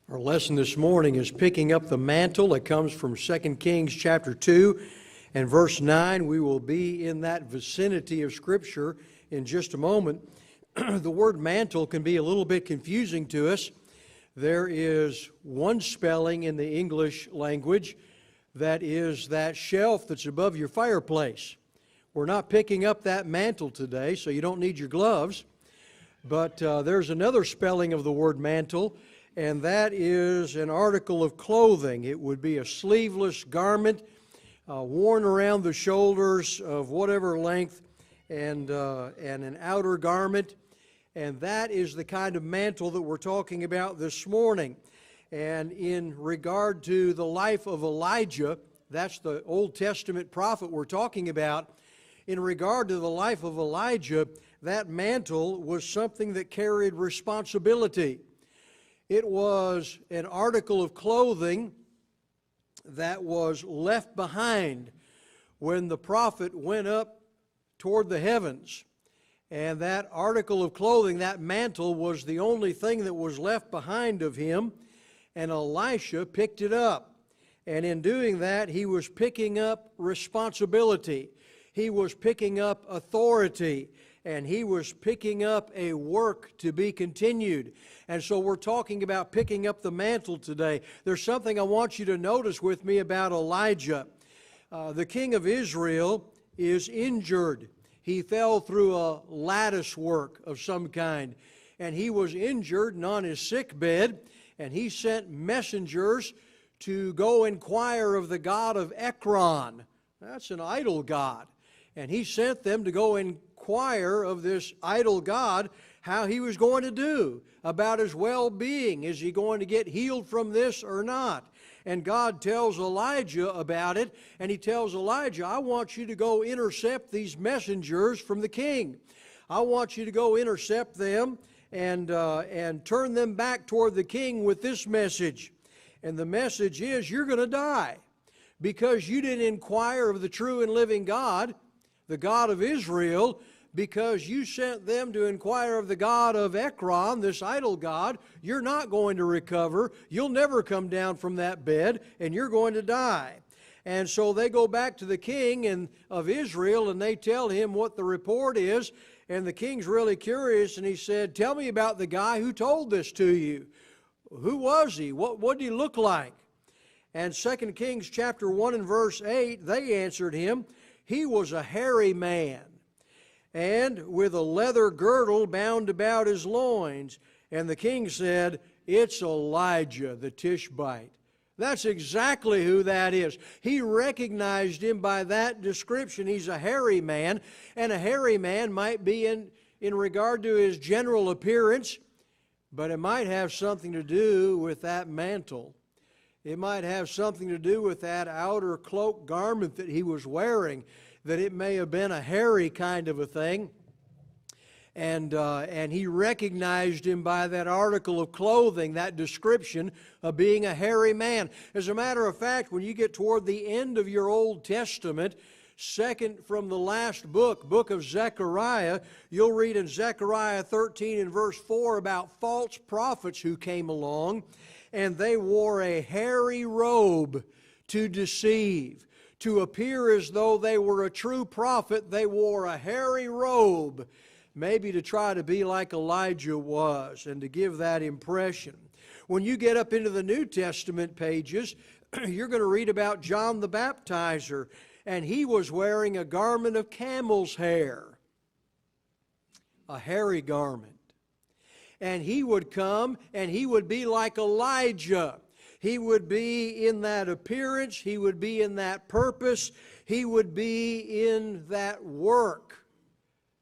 Our lesson this morning is picking up the mantle. It comes from 2 Kings chapter 2 and verse 9. We will be in that vicinity of Scripture in just a moment. The word mantle can be a little bit confusing to us. There is one spelling in the English language that is that shelf that's above your fireplace. We're not picking up that mantle today, so you don't need your gloves. But there's another spelling of the word mantle, and that is an article of clothing. It would be a sleeveless garment worn around the shoulders of whatever length, and an outer garment. And that is the kind of mantle that we're talking about this morning. And in regard to the life of Elijah, that's the Old Testament prophet we're talking about. In regard to the life of Elijah, that mantle was something that carried responsibility. It was an article of clothing that was left behind when the prophet went up toward the heavens. And that article of clothing, that mantle, was the only thing that was left behind of him. And Elisha picked it up. And in doing that, he was picking up responsibility. He was picking up authority. And he was picking up a work to be continued. And so we're talking about picking up the mantle today. There's something I want you to notice with me about Elijah. The king of Israel is injured. He fell through a lattice work of some kind. And he was injured and on his sick bed. And he sent messengers to go inquire of the god of Ekron. That's an idol god. And he sent them to go inquire of this idol god how he was going to do about his well-being. Is he going to get healed from this or not? And God tells Elijah about it, and he tells Elijah, I want you to go intercept these messengers from the king. I want you to go intercept them and turn them back toward the king with this message. And the message is, you're going to die because you didn't inquire of the true and living God, the God of Israel, because you sent them to inquire of the god of Ekron, this idol god. You're not going to recover. You'll never come down from that bed, and you're going to die. And so they go back to the king of Israel, and they tell him what the report is. And the king's really curious, and he said, tell me about the guy who told this to you. Who was he? What did he look like? And 2 Kings chapter 1 and verse 8, they answered him, he was a hairy man, and with a leather girdle bound about his loins. And the king said, it's Elijah the Tishbite. That's exactly who that is. He recognized him by that description. He's a hairy man, and a hairy man might be in regard to his general appearance, but it might have something to do with that mantle. It might have something to do with that outer cloak garment that he was wearing, that it may have been a hairy kind of a thing. And he recognized him by that article of clothing, that description of being a hairy man. As a matter of fact, when you get toward the end of your Old Testament, second from the last book of Zechariah, you'll read in Zechariah 13 and verse 4 about false prophets who came along, and they wore a hairy robe to deceive. To appear as though they were a true prophet, they wore a hairy robe, maybe to try to be like Elijah was and to give that impression. When you get up into the New Testament pages, you're going to read about John the Baptizer, and he was wearing a garment of camel's hair, a hairy garment. And he would come and he would be like Elijah. He would be in that appearance. He would be in that purpose. He would be in that work,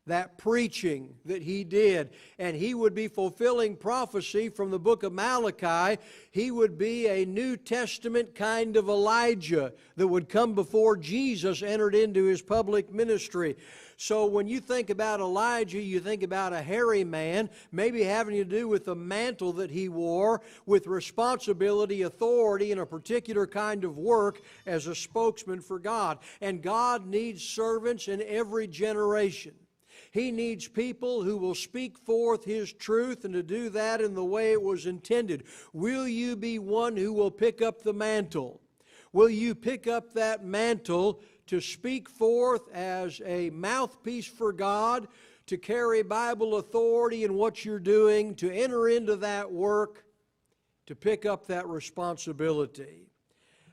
that preaching that he did. And he would be fulfilling prophecy from the book of Malachi. He would be a New Testament kind of Elijah that would come before Jesus entered into his public ministry. So when you think about Elijah, you think about a hairy man, maybe having to do with the mantle that he wore, with responsibility, authority, and a particular kind of work as a spokesman for God. And God needs servants in every generation. He needs people who will speak forth His truth and to do that in the way it was intended. Will you be one who will pick up the mantle? Will you pick up that mantle to speak forth as a mouthpiece for God, to carry Bible authority in what you're doing, to enter into that work, to pick up that responsibility?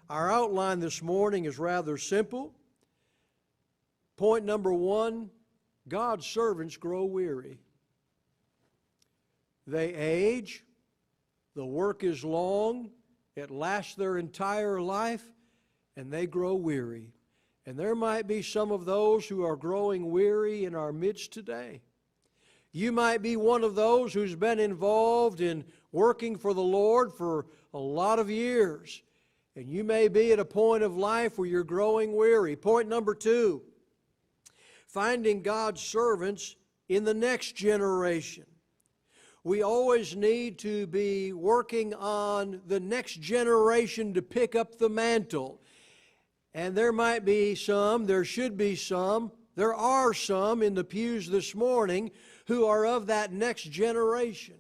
Our outline this morning is rather simple. Point number one, God's servants grow weary. They age, the work is long, it lasts their entire life, and they grow weary. And there might be some of those who are growing weary in our midst today. You might be one of those who's been involved in working for the Lord for a lot of years. And you may be at a point of life where you're growing weary. Point number two, finding God's servants in the next generation. We always need to be working on the next generation to pick up the mantle. And there might be some, there should be some, there are some in the pews this morning who are of that next generation.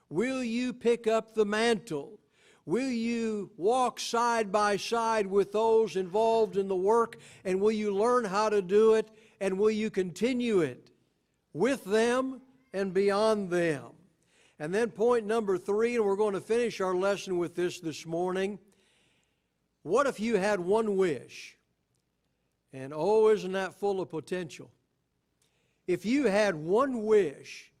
Will you pick up the mantle? Will you walk side by side with those involved in the work, and will you learn how to do it, and will you continue it with them and beyond them? And then point number three, and we're going to finish our lesson with this morning. What if you had one wish? And oh, isn't that full of potential? If you had one wish,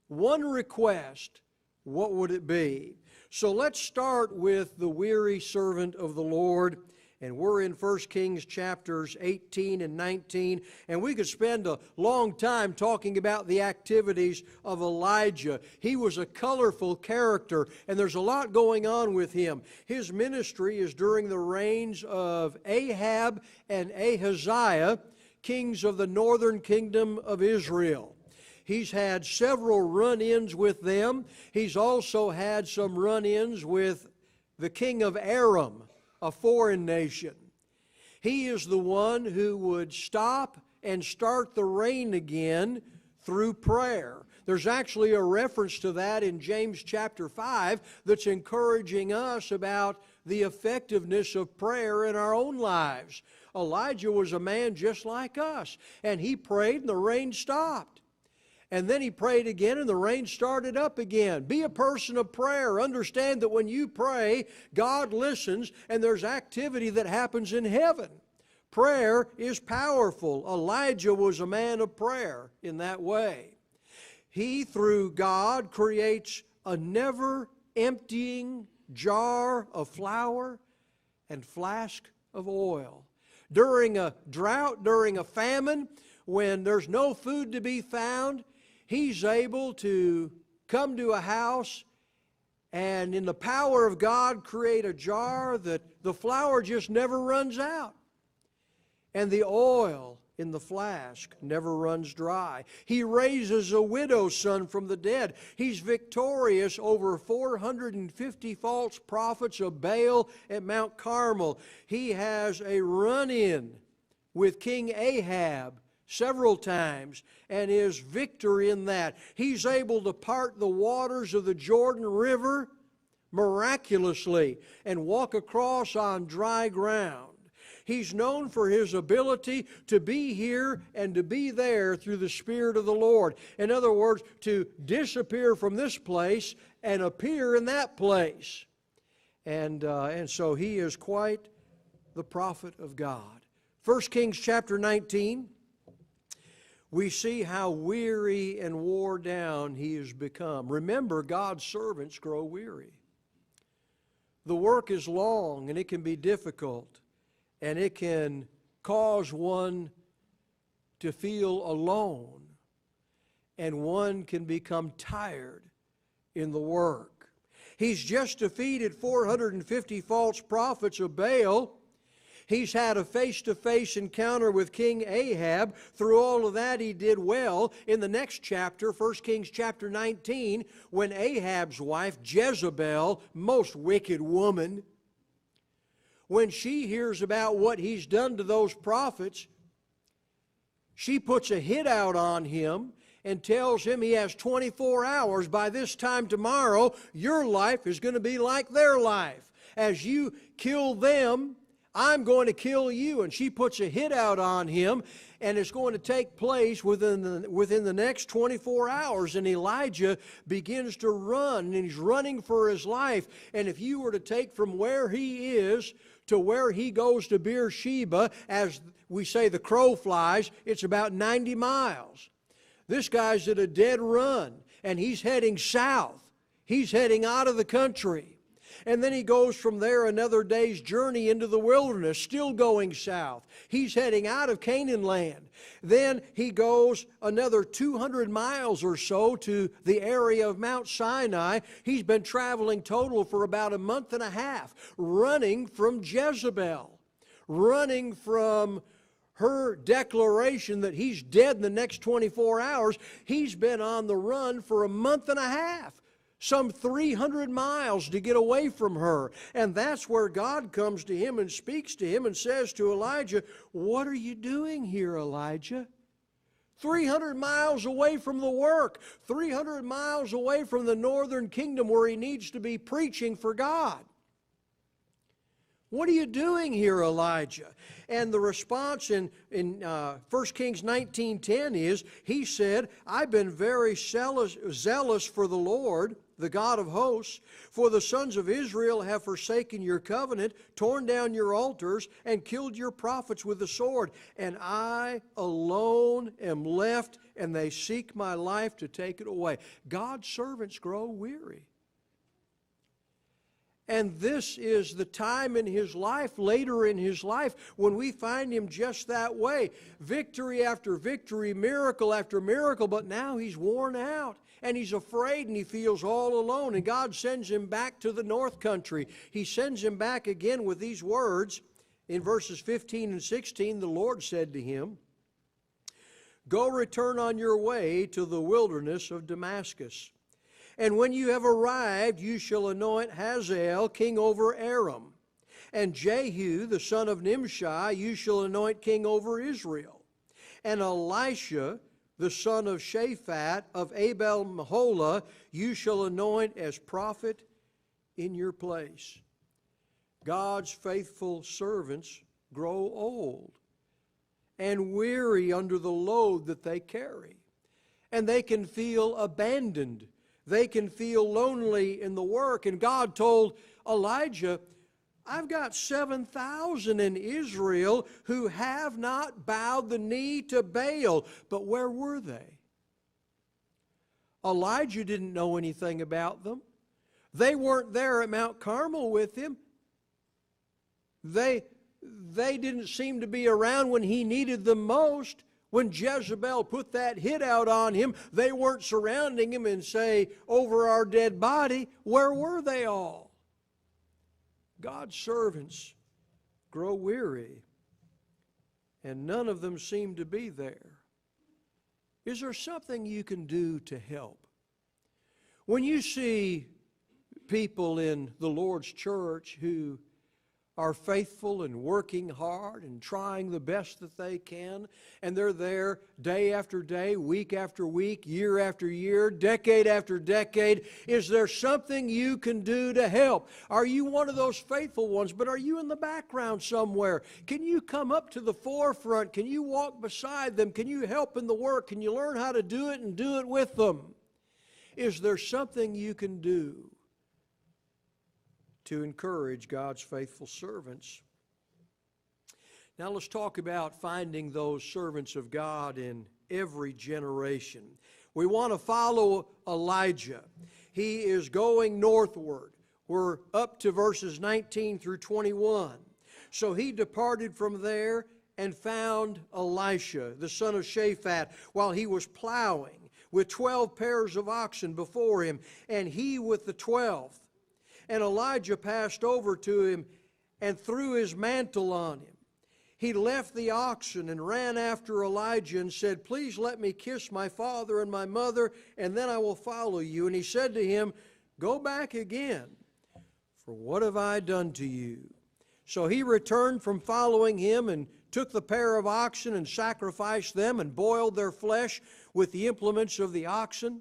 one request, what would it be? So let's start with the weary servant of the Lord. And we're in 1 Kings chapters 18 and 19. And we could spend a long time talking about the activities of Elijah. He was a colorful character, and there's a lot going on with him. His ministry is during the reigns of Ahab and Ahaziah, kings of the northern kingdom of Israel. He's had several run-ins with them. He's also had some run-ins with the king of Aram, a foreign nation. He is the one who would stop and start the rain again through prayer. There's actually a reference to that in James chapter 5 that's encouraging us about the effectiveness of prayer in our own lives. Elijah was a man just like us, and he prayed and the rain stopped. And then he prayed again and the rain started up again. Be a person of prayer. Understand that when you pray, God listens and there's activity that happens in heaven. Prayer is powerful. Elijah was a man of prayer in that way. He, through God, creates a never-emptying jar of flour and flask of oil. During a drought, during a famine, when there's no food to be found, he's able to come to a house and in the power of God create a jar that the flour just never runs out. And the oil in the flask never runs dry. He raises a widow's son from the dead. He's victorious over 450 false prophets of Baal at Mount Carmel. He has a run-in with King Ahab several times, and his victory in that. He's able to part the waters of the Jordan River miraculously and walk across on dry ground. He's known for his ability to be here and to be there through the Spirit of the Lord. In other words, to disappear from this place and appear in that place. And so he is quite the prophet of God. 1 Kings chapter 19. We see how weary and wore down he has become. Remember, God's servants grow weary. The work is long and it can be difficult, and it can cause one to feel alone, and one can become tired in the work. He's just defeated 450 false prophets of Baal. He's had a face-to-face encounter with King Ahab. Through all of that, he did well. In the next chapter, 1 Kings chapter 19, when Ahab's wife, Jezebel, most wicked woman, when she hears about what he's done to those prophets, She puts a hit out on him and tells him he has 24 hours. By this time tomorrow, your life is going to be like their life. As you kill them, I'm going to kill you. And she puts a hit out on him, and it's going to take place within the next 24 hours. And Elijah begins to run, and he's running for his life. And if you were to take from where he is to where he goes to Beersheba, as we say the crow flies, it's about 90 miles. This guy's at a dead run, and he's heading south. He's heading out of the country. And then he goes from there another day's journey into the wilderness, still going south. He's heading out of Canaan land. Then he goes another 200 miles or so to the area of Mount Sinai. He's been traveling total for about a month and a half, running from Jezebel, running from her declaration that he's dead in the next 24 hours. He's been on the run for a month and a half, some 300 miles to get away from her. And that's where God comes to him and speaks to him and says to Elijah, "What are you doing here, Elijah? 300 miles away from the work, 300 miles away from the northern kingdom where he needs to be preaching for God. What are you doing here, Elijah?" And the response in 1 Kings 19:10 is, he said, "I've been very zealous for the Lord, the God of hosts, for the sons of Israel have forsaken your covenant, torn down your altars, and killed your prophets with the sword. And I alone am left, and they seek my life to take it away." God's servants grow weary. And this is the time in his life, later in his life, when we find him just that way. Victory after victory, miracle after miracle, but now he's worn out. And he's afraid, and he feels all alone. And God sends him back to the north country. He sends him back again with these words. In verses 15 and 16, the Lord said to him, "Go return on your way to the wilderness of Damascus. And when you have arrived, you shall anoint Hazael king over Aram. And Jehu, the son of Nimshi, you shall anoint king over Israel. And Elisha, the son of Shaphat of Abel-Meholah, you shall anoint as prophet in your place." God's faithful servants grow old and weary under the load that they carry. And they can feel abandoned. They can feel lonely in the work. And God told Elijah, "I've got 7,000 in Israel who have not bowed the knee to Baal." But where were they? Elijah didn't know anything about them. They weren't there at Mount Carmel with him. They didn't seem to be around when he needed them most. When Jezebel put that hit out on him, they weren't surrounding him and say, "Over our dead body." Where were they all? God's servants grow weary, and none of them seem to be there. Is there something you can do to help? When you see people in the Lord's church who are faithful and working hard and trying the best that they can, and they're there day after day, week after week, year after year, decade after decade, is there something you can do to help? Are you one of those faithful ones, but are you in the background somewhere? Can you come up to the forefront? Can you walk beside them? Can you help in the work? Can you learn how to do it and do it with them? Is there something you can do to encourage God's faithful servants? Now let's talk about finding those servants of God in every generation. We want to follow Elijah. He is going northward. We're up to verses 19 through 21. "So he departed from there and found Elisha, the son of Shaphat, while he was plowing, with 12 pairs of oxen before him, and he with the 12th. And Elijah passed over to him and threw his mantle on him. He left the oxen and ran after Elijah and said, 'Please let me kiss my father and my mother, and then I will follow you.' And he said to him, 'Go back again, for what have I done to you?' So he returned from following him and took the pair of oxen and sacrificed them and boiled their flesh with the implements of the oxen.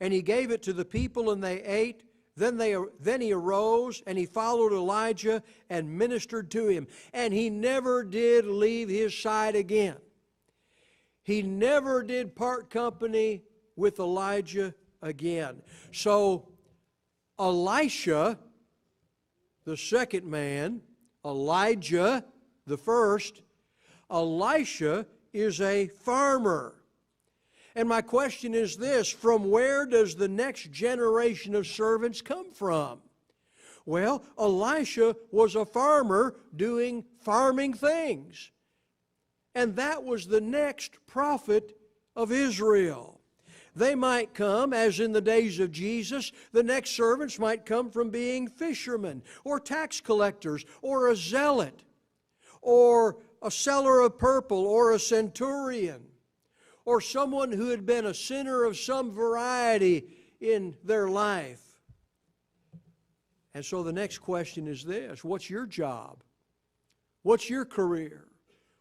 And he gave it to the people, and they ate. Then he arose, and he followed Elijah and ministered to him. And he never did leave his side again. He never did part company with Elijah again. So Elisha, the second man, Elijah, the first, Elisha is a farmer. And my question is this: from where does the next generation of servants come from? Well, Elisha was a farmer doing farming things. And that was the next prophet of Israel. They might come, as in the days of Jesus, the next servants might come from being fishermen, or tax collectors, or a zealot, or a seller of purple, or a centurion, or someone who had been a sinner of some variety in their life. And so the next question is this: what's your job? What's your career?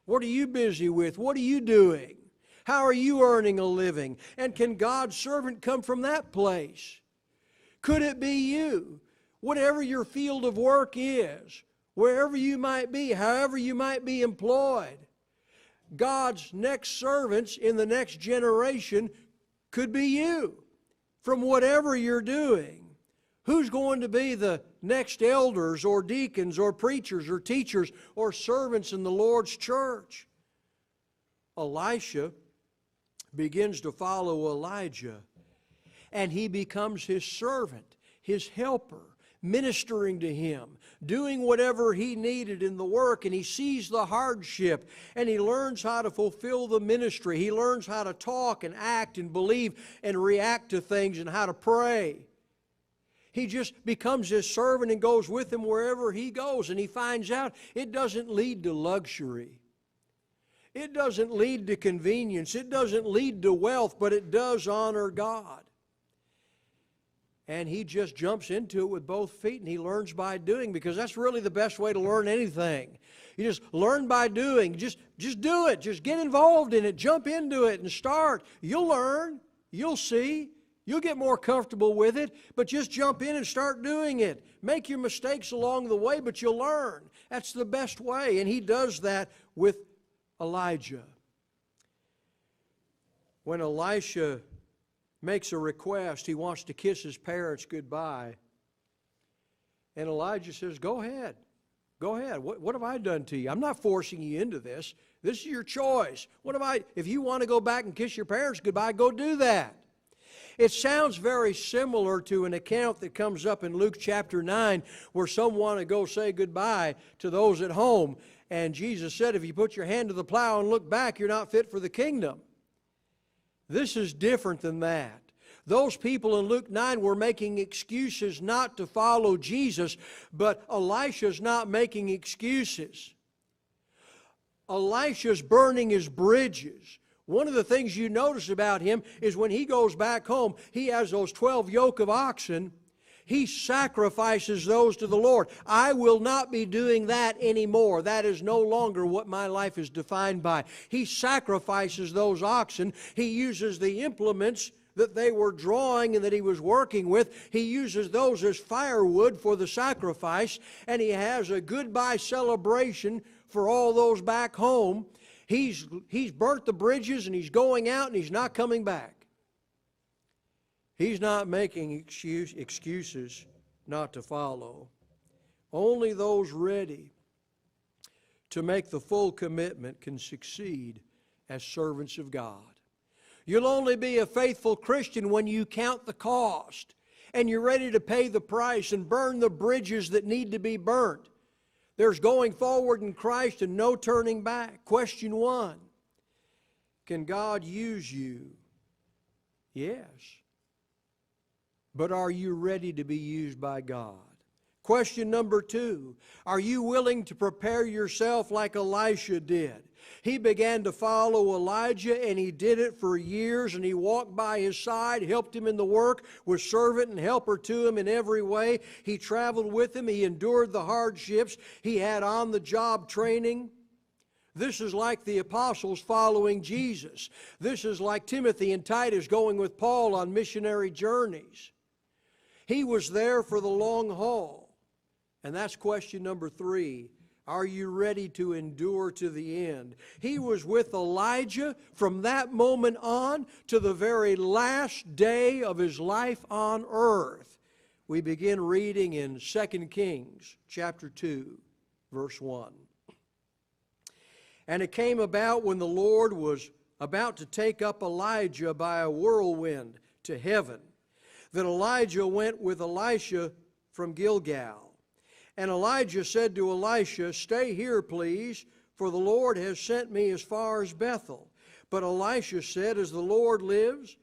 What are you busy with? What are you doing? How are you earning a living? And can God's servant come from that place? Could it be you? Whatever your field of work is, wherever you might be, however you might be employed, God's next servants in the next generation could be you, from whatever you're doing. Who's going to be the next elders or deacons or preachers or teachers or servants in the Lord's church? Elisha begins to follow Elijah, and he becomes his servant, his helper, ministering to him, doing whatever he needed in the work, and he sees the hardship, and he learns how to fulfill the ministry. He learns how to talk and act and believe and react to things and how to pray. He just becomes his servant and goes with him wherever he goes, and he finds out it doesn't lead to luxury. It doesn't lead to convenience. It doesn't lead to wealth, but it does honor God. And he just jumps into it with both feet, and he learns by doing, because that's really the best way to learn anything. You just learn by doing. Just do it. Just get involved in it. Jump into it and start. You'll learn. You'll see. You'll get more comfortable with it, but just jump in and start doing it. Make your mistakes along the way, but you'll learn. That's the best way, and he does that with Elijah. When Elisha makes a request, he wants to kiss his parents goodbye, and Elijah says, go ahead. Go ahead. What have I done to you? I'm not forcing you into this. This is your choice. If you want to go back and kiss your parents goodbye, go do that. It sounds very similar to an account that comes up in Luke chapter 9, where some want to go say goodbye to those at home. And Jesus said, if you put your hand to the plow and look back, you're not fit for the kingdom. This is different than that. Those people in Luke 9 were making excuses not to follow Jesus, but Elisha's not making excuses. Elisha's burning his bridges. One of the things you notice about him is when he goes back home, he has those 12 yoke of oxen. He sacrifices those to the Lord. I will not be doing that anymore. That is no longer what my life is defined by. He sacrifices those oxen. He uses the implements that they were drawing and that he was working with. He uses those as firewood for the sacrifice, and he has a goodbye celebration for all those back home. He's burnt the bridges, and he's going out, and he's not coming back. He's not making excuses not to follow. Only those ready to make the full commitment can succeed as servants of God. You'll only be a faithful Christian when you count the cost, and you're ready to pay the price and burn the bridges that need to be burnt. There's going forward in Christ and no turning back. Question 1, can God use you? Yes. But are you ready to be used by God? Question number 2, are you willing to prepare yourself like Elisha did? He began to follow Elijah, and he did it for years, and he walked by his side, helped him in the work, was servant and helper to him in every way. He traveled with him. He endured the hardships. He had on-the-job training. This is like the apostles following Jesus. This is like Timothy and Titus going with Paul on missionary journeys. He was there for the long haul. And that's question number 3. Are you ready to endure to the end? He was with Elijah from that moment on to the very last day of his life on earth. We begin reading in 2 Kings chapter 2, verse 1. And it came about when the Lord was about to take up Elijah by a whirlwind to heaven, that Elijah went with Elisha from Gilgal. And Elijah said to Elisha, "Stay here, please, for the Lord has sent me as far as Bethel." But Elisha said, "As the Lord lives,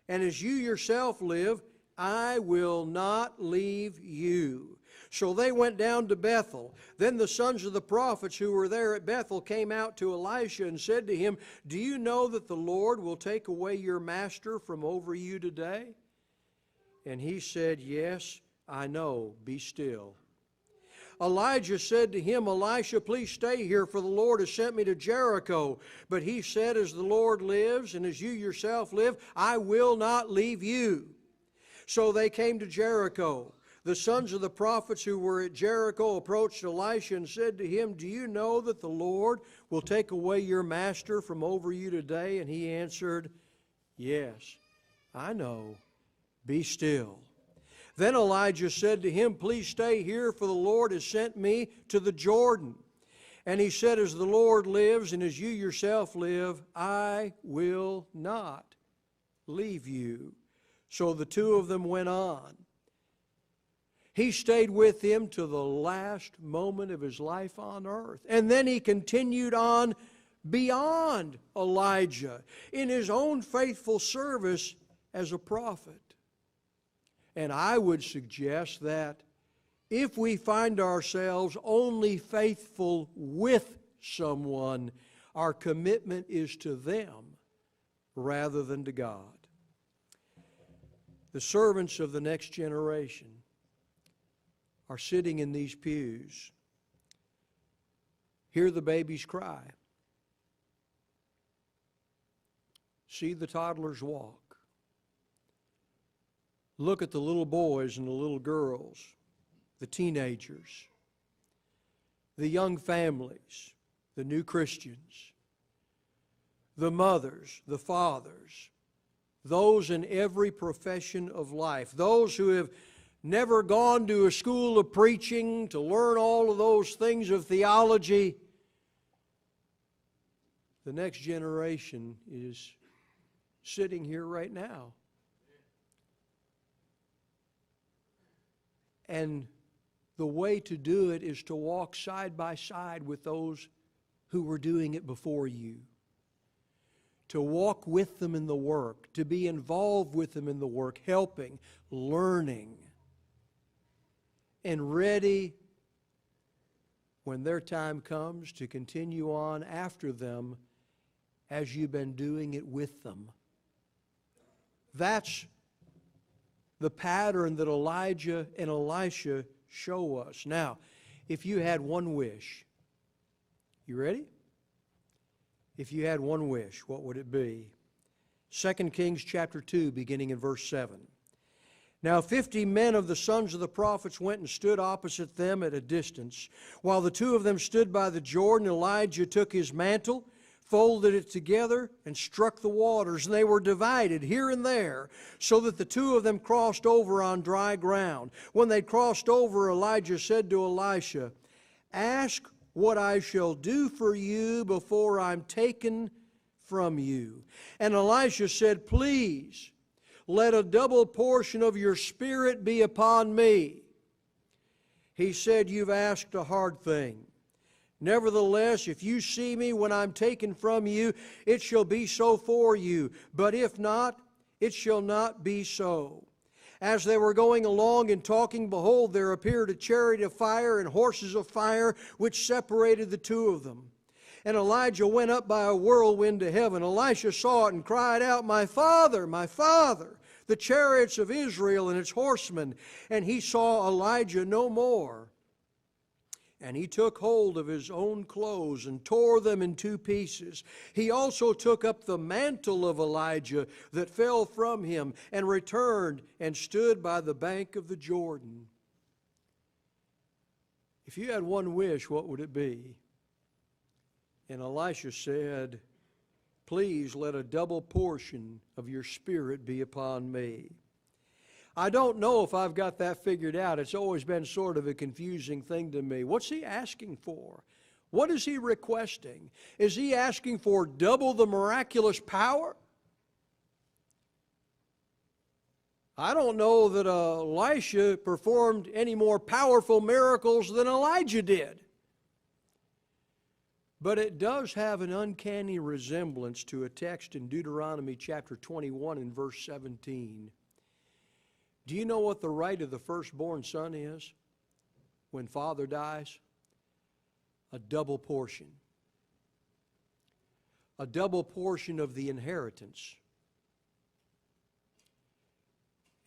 and as you yourself live, I will not leave you." So they went down to Bethel. Then the sons of the prophets who were there at Bethel came out to Elisha and said to him, "Do you know that the Lord will take away your master from over you today?" And he said, "Yes, I know. Be still." Elijah said to him, "Elisha, please stay here, for the Lord has sent me to Jericho." But he said, "As the Lord lives, and as you yourself live, I will not leave you." So they came to Jericho. The sons of the prophets who were at Jericho approached Elisha and said to him, "Do you know that the Lord will take away your master from over you today?" And he answered, "Yes, I know. Be still." Then Elijah said to him, "Please stay here, for the Lord has sent me to the Jordan." And he said, "As the Lord lives, and as you yourself live, I will not leave you." So the two of them went on. He stayed with him to the last moment of his life on earth. And then he continued on beyond Elijah in his own faithful service as a prophet. And I would suggest that if we find ourselves only faithful with someone, our commitment is to them rather than to God. The servants of the next generation are sitting in these pews. Hear the babies cry. See the toddlers walk. Look at the little boys and the little girls, the teenagers, the young families, the new Christians, the mothers, the fathers, those in every profession of life, those who have never gone to a school of preaching to learn all of those things of theology. The next generation is sitting here right now. And the way to do it is to walk side by side with those who were doing it before you. To walk with them in the work, to be involved with them in the work, helping, learning, and ready when their time comes to continue on after them as you've been doing it with them. That's the pattern that Elijah and Elisha show us. Now, if you had one wish, you ready? If you had one wish, what would it be? 2 Kings chapter 2, beginning in verse 7. Now 50 men of the sons of the prophets went and stood opposite them at a distance. While the two of them stood by the Jordan, Elijah took his mantle, folded it together, and struck the waters, and they were divided here and there, so that the two of them crossed over on dry ground. When they crossed over, Elijah said to Elisha, "Ask what I shall do for you before I'm taken from you." And Elisha said, "Please, let a double portion of your spirit be upon me." He said, "You've asked a hard thing. Nevertheless, if you see me when I'm taken from you, it shall be so for you. But if not, it shall not be so." As they were going along and talking, behold, there appeared a chariot of fire and horses of fire, which separated the two of them. And Elijah went up by a whirlwind to heaven. Elisha saw it and cried out, my father, the chariots of Israel and its horsemen." And he saw Elijah no more. And he took hold of his own clothes and tore them in two pieces. He also took up the mantle of Elijah that fell from him and returned and stood by the bank of the Jordan. If you had one wish, what would it be? And Elisha said, "Please let a double portion of your Spirit be upon me." I don't know if I've got that figured out. It's always been sort of a confusing thing to me. What's he asking for? What is he requesting? Is he asking for double the miraculous power? I don't know that Elisha performed any more powerful miracles than Elijah did. But it does have an uncanny resemblance to a text in Deuteronomy chapter 21 and verse 17. Do you know what the right of the firstborn son is when father dies? A double portion. A double portion of the inheritance.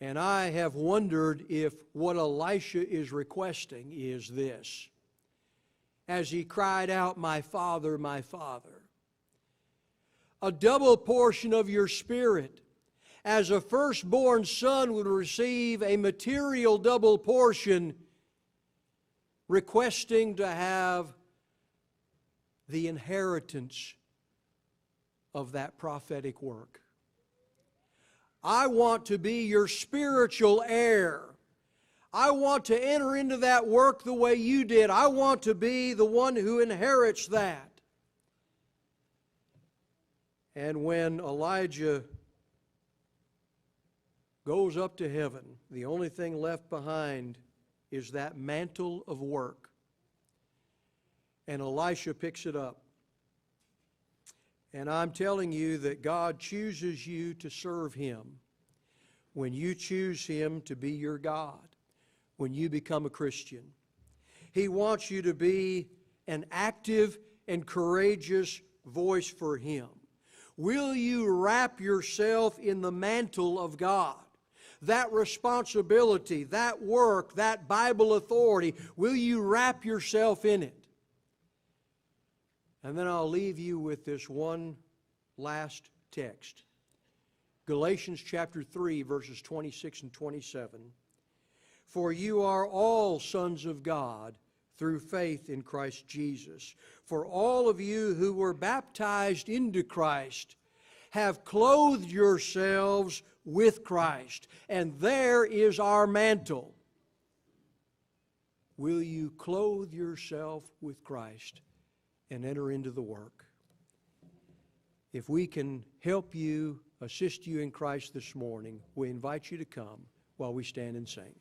And I have wondered if what Elisha is requesting is this. As he cried out, "My Father, my Father." A double portion of your Spirit. As a firstborn son would receive a material double portion, requesting to have the inheritance of that prophetic work. I want to be your spiritual heir. I want to enter into that work the way you did. I want to be the one who inherits that. And when Elijah goes up to heaven, the only thing left behind is that mantle of work. And Elisha picks it up. And I'm telling you that God chooses you to serve Him when you choose Him to be your God, when you become a Christian. He wants you to be an active and courageous voice for Him. Will you wrap yourself in the mantle of God? That responsibility, that work, that Bible authority, will you wrap yourself in it? And then I'll leave you with this one last text. Galatians chapter 3, verses 26 and 27. For you are all sons of God through faith in Christ Jesus. For all of you who were baptized into Christ have clothed yourselves with Christ. And there is our mantle. Will you clothe yourself with Christ and enter into the work? If we can help you, assist you in Christ this morning, we invite you to come while we stand and sing.